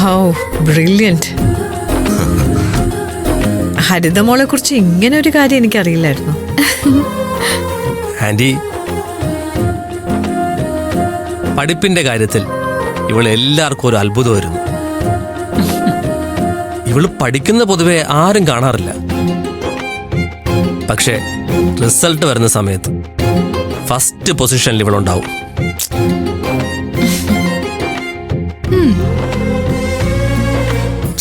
Wow, brilliant. ഹരിതമോളെ കുറിച്ച് ഇങ്ങനെ ഒരു കാര്യം എനിക്കറിയില്ലായിരുന്നു. ആന്റി, പഠിപ്പിന്റെ കാര്യത്തിൽ ഇവൾ എല്ലാവർക്കും ഒരു അത്ഭുതമായിരുന്നു. ഇവള് പഠിക്കുന്ന പൊതുവെ ആരും കാണാറില്ല. പക്ഷെ റിസൾട്ട് വരുന്ന സമയത്ത് ഫസ്റ്റ് പൊസിഷനിൽ ഇവളുണ്ടാവും.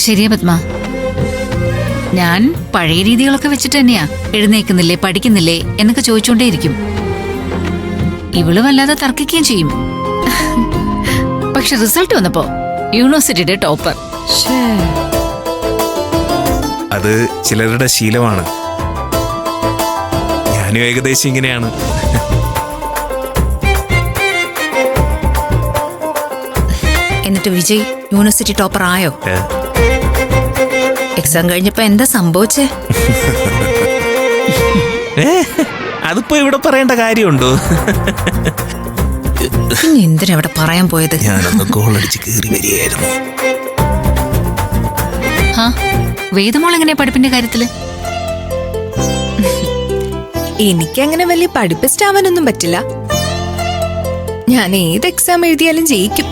ശരിയാ പത്മ, ഞാൻ പഴയ രീതികളൊക്കെ വെച്ചിട്ട് തന്നെയാ എഴുന്നേക്കുന്നില്ലേ പഠിക്കുന്നില്ലേ എന്നൊക്കെ ചോദിച്ചോണ്ടേയിരിക്കും. ഇവള് വല്ലാതെ തർക്കിക്കുകയും ചെയ്യും. പക്ഷെ റിസൾട്ട് വന്നപ്പോ യൂണിവേഴ്സിറ്റിയുടെ ടോപ്പർ. അത് ചിലരുടെ ശീലമാണ്. ഞാനും ഏകദേശം ഇങ്ങനെയാണ്. എന്നിട്ട് വിജയ് യൂണിവേഴ്സിറ്റി ടോപ്പർ ആയോ? എക്സാം കഴിഞ്ഞപ്പോ എന്താ സംഭവിച്ചേ? അതിപ്പോ ഇവിടെ പറയേണ്ട കാര്യമുണ്ടോ? പിന്നെ എന്തിനാ ഇവിടെ പറയാൻ പോയത്? ഞാനൊന്ന് ഗോളടിച്ച് കയറി വരികയായിരുന്നു. വേദമോൾ എങ്ങനെയാ പഠിപ്പിന്റെ കാര്യത്തില്? എനിക്കങ്ങനെ വലിയ പഠിപ്പിസ്റ്റ് ആവാനൊന്നും പറ്റില്ല. ഞാൻ ഏത് എക്സാം എഴുതിയാലും ജയിക്കും.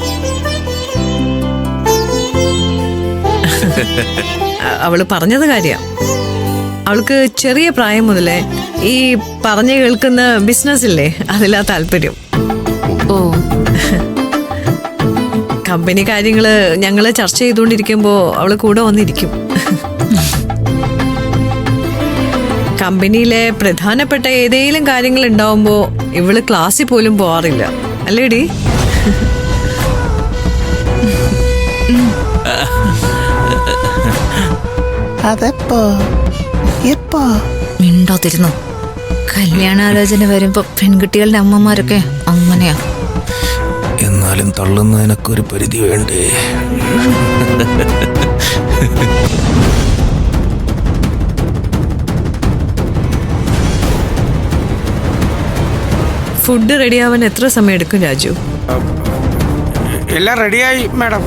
അവള് പറഞ്ഞത് കാര്യ. അവൾക്ക് ചെറിയ പ്രായം മുതലേ ഈ പറഞ്ഞു കേൾക്കുന്ന ബിസിനസ് ഇല്ലേ, അതിലാ താല്പര്യം. ഓ, കമ്പനി കാര്യങ്ങള് ഞങ്ങള് ചർച്ച ചെയ്തുകൊണ്ടിരിക്കുമ്പോ അവള് കൂടെ വന്നിരിക്കും. കമ്പനിയിലെ പ്രധാനപ്പെട്ട ഏതെങ്കിലും കാര്യങ്ങൾ ഉണ്ടാവുമ്പോ ഇവള് ക്ലാസ്സിൽ പോലും പോവാറില്ല, അല്ലേടി? മിണ്ടാതിരുന്നു. കല്യാണാലോചന വരുമ്പോ പെൺകുട്ടികളുടെ അമ്മമാരൊക്കെ അങ്ങനെയാ. എന്നാലും തള്ളുന്നതിനൊക്കെ ഒരു പരിധി വേണ്ടേ? ഫുഡ് റെഡിയാവാൻ എത്ര സമയം എടുക്കും രാജു? എല്ലാം റെഡിയായി മാഡം.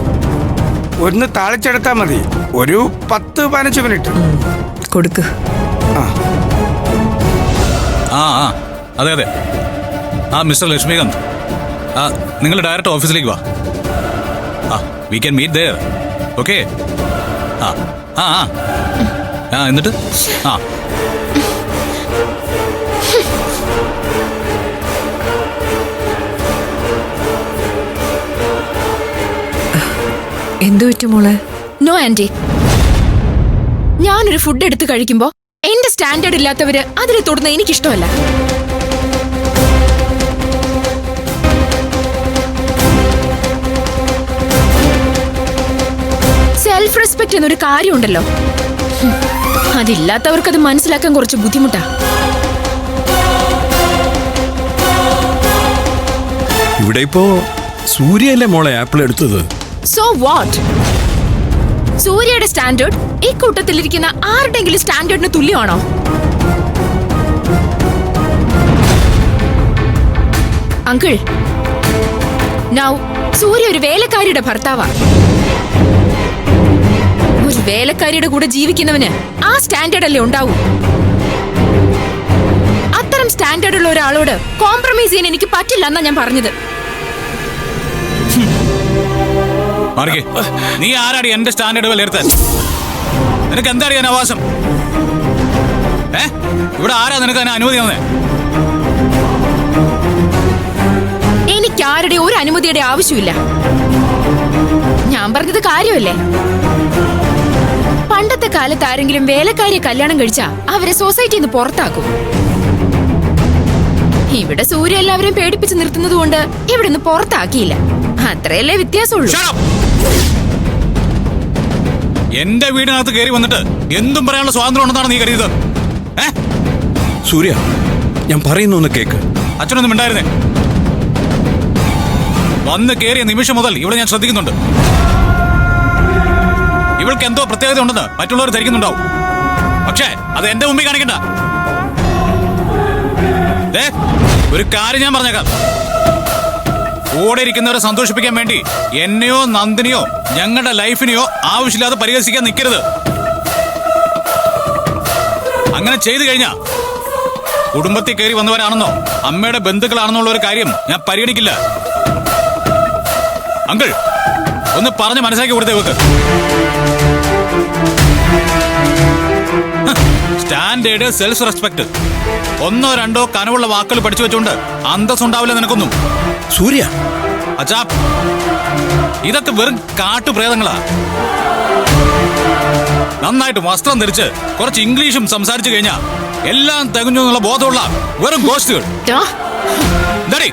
ഒന്ന് താളിച്ചെടുത്താ മതി. ഒരു 10-15 മിനിറ്റ് കൊടുക്ക്. അതെ അതെ. മിസ്റ്റർ ലക്ഷ്മികാന്ത്, നിങ്ങൾ ഡയറക്റ്റ് ഓഫീസിലേക്ക് വാ. We can meet there. Okay. എന്നിട്ട് എന്തു പറ്റും മോളെ? നോ ആന്റി, ഞാനൊരു ഫുഡ് എടുത്ത് കഴിക്കുമ്പോ എന്റെ സ്റ്റാൻഡേർഡ് ഇല്ലാത്തവര് അതിൽ തൊടുന്ന എനിക്കിഷ്ടമല്ല. സെൽഫ് റെസ്പെക്ട് എന്നൊരു കാര്യമുണ്ടല്ലോ, അതില്ലാത്തവർക്ക് അത് മനസ്സിലാക്കാൻ കുറച്ച് ബുദ്ധിമുട്ടാ. ഇവിടെ ഇപ്പോ സൂര്യയല്ലേ മോളെ ആപ്പിൾ എടുത്തത്? So what? സൂര്യയുടെ സ്റ്റാൻഡേർഡ് ഈ കൂട്ടത്തിലിരിക്കുന്ന ആരുടെങ്കിലും സ്റ്റാൻഡേർഡിന് തുല്യമാണോ? അങ്കിൾ, നൗ സൂര്യ ഒരു വേലക്കാരിയുടെ ഭർത്താവാ. ഒരു വേലക്കാരിയുടെ കൂടെ ജീവിക്കുന്നവന് ആ സ്റ്റാൻഡേർഡ് അല്ലേ ഉണ്ടാവൂ. അത്തരം സ്റ്റാൻഡേർഡ് ഉള്ള ഒരാളോട് കോംപ്രമൈസ് ചെയ്യാൻ എനിക്ക് പറ്റില്ല എന്നാ ഞാൻ പറഞ്ഞത്. നീ ആരാടി എന്റെ സ്റ്റാൻഡേർഡ് വിലയിരുത്താൻ? നിനക്ക് എന്താ അറിയാൻ അവകാശം? ഇവിടെ ആരാ നിനക്ക് അതിന് അനുമതി തന്നെ? എനിക്ക് ആരുടെ ഒരു അനുമതിയുടെ ആവശ്യമില്ല. ഞാൻ പറഞ്ഞത് കാര്യമല്ലേ? പണ്ടത്തെ കാലത്ത് ആരെങ്കിലും വേലക്കാരിയെ കല്യാണം കഴിച്ചാ അവരെ സൊസൈറ്റിയിൽ നിന്ന് പുറത്താക്കും. ഇവിടെ സൂര്യ എല്ലാവരെയും പേടിപ്പിച്ച് നിർത്തുന്നത് കൊണ്ട് ഇവിടെ നിന്ന് പുറത്താക്കിയില്ല. അത്രയല്ലേ വ്യത്യാസമുള്ളൂ. എന്റെ വീടിനകത്ത് കയറി വന്നിട്ട് എന്തും പറയാനുള്ള സ്വാതന്ത്ര്യം ഉണ്ടെന്നാണ് നീ കരുതിയത്? സൂര്യ, ഞാൻ പറയുന്ന ഒന്ന് കേക്ക്. അച്ഛനൊന്നും ഉണ്ടായിരുന്നേ. വന്ന് കയറിയ നിമിഷം മുതൽ ഇവിടെ ഞാൻ ശ്രദ്ധിക്കുന്നുണ്ട്. ഇവൾക്ക് എന്തോ പ്രത്യേകത ഉണ്ടെന്ന് മറ്റുള്ളവർ ധരിക്കുന്നുണ്ടാവും. പക്ഷേ അത് എന്റെ മുമ്പിൽ കാണിക്കണ്ട. ഒരു കാര്യം ഞാൻ പറഞ്ഞേക്കാം, കൂടെ ഇരിക്കുന്നവരെ സന്തോഷിപ്പിക്കാൻ വേണ്ടി എന്നെയോ നന്ദിനിയോ ഞങ്ങളുടെ ലൈഫിനെയോ ആവശ്യമില്ലാതെ പരിഹസിക്കാൻ നിൽക്കരുത്. അങ്ങനെ ചെയ്തു കഴിഞ്ഞാ കുടുംബത്തിൽ കയറി വന്നവരാണെന്നോ അമ്മയുടെ ബന്ധുക്കളാണെന്നുള്ള ഒരു കാര്യം ഞാൻ പരിഗണിക്കില്ല. അങ്കിൾ ഒന്ന് പറഞ്ഞ് മനസ്സിലാക്കി കൊടുത്തേ വെക്ക്. സ്റ്റാൻഡേർഡ്, സെൽഫ് റെസ്പെക്ട്, 1 2 കനവുള്ള വാക്കുകൾ പഠിച്ചു വെച്ചോണ്ട് അന്തസ്സുണ്ടാവില്ല നിനക്കൊന്നും. സൂര്യ, അച്ഛാ, ഇതൊക്കെ വെറും കാട്ടുപ്രേതങ്ങളാ. നന്നായിട്ട് വസ്ത്രം ധരിച്ച് കുറച്ച് ഇംഗ്ലീഷും സംസാരിച്ചു കഴിഞ്ഞാ എല്ലാം തികഞ്ഞു എന്നുള്ള ബോധമുള്ള വെറും ഗോസ്റ്റുകൾ. എന്താടി?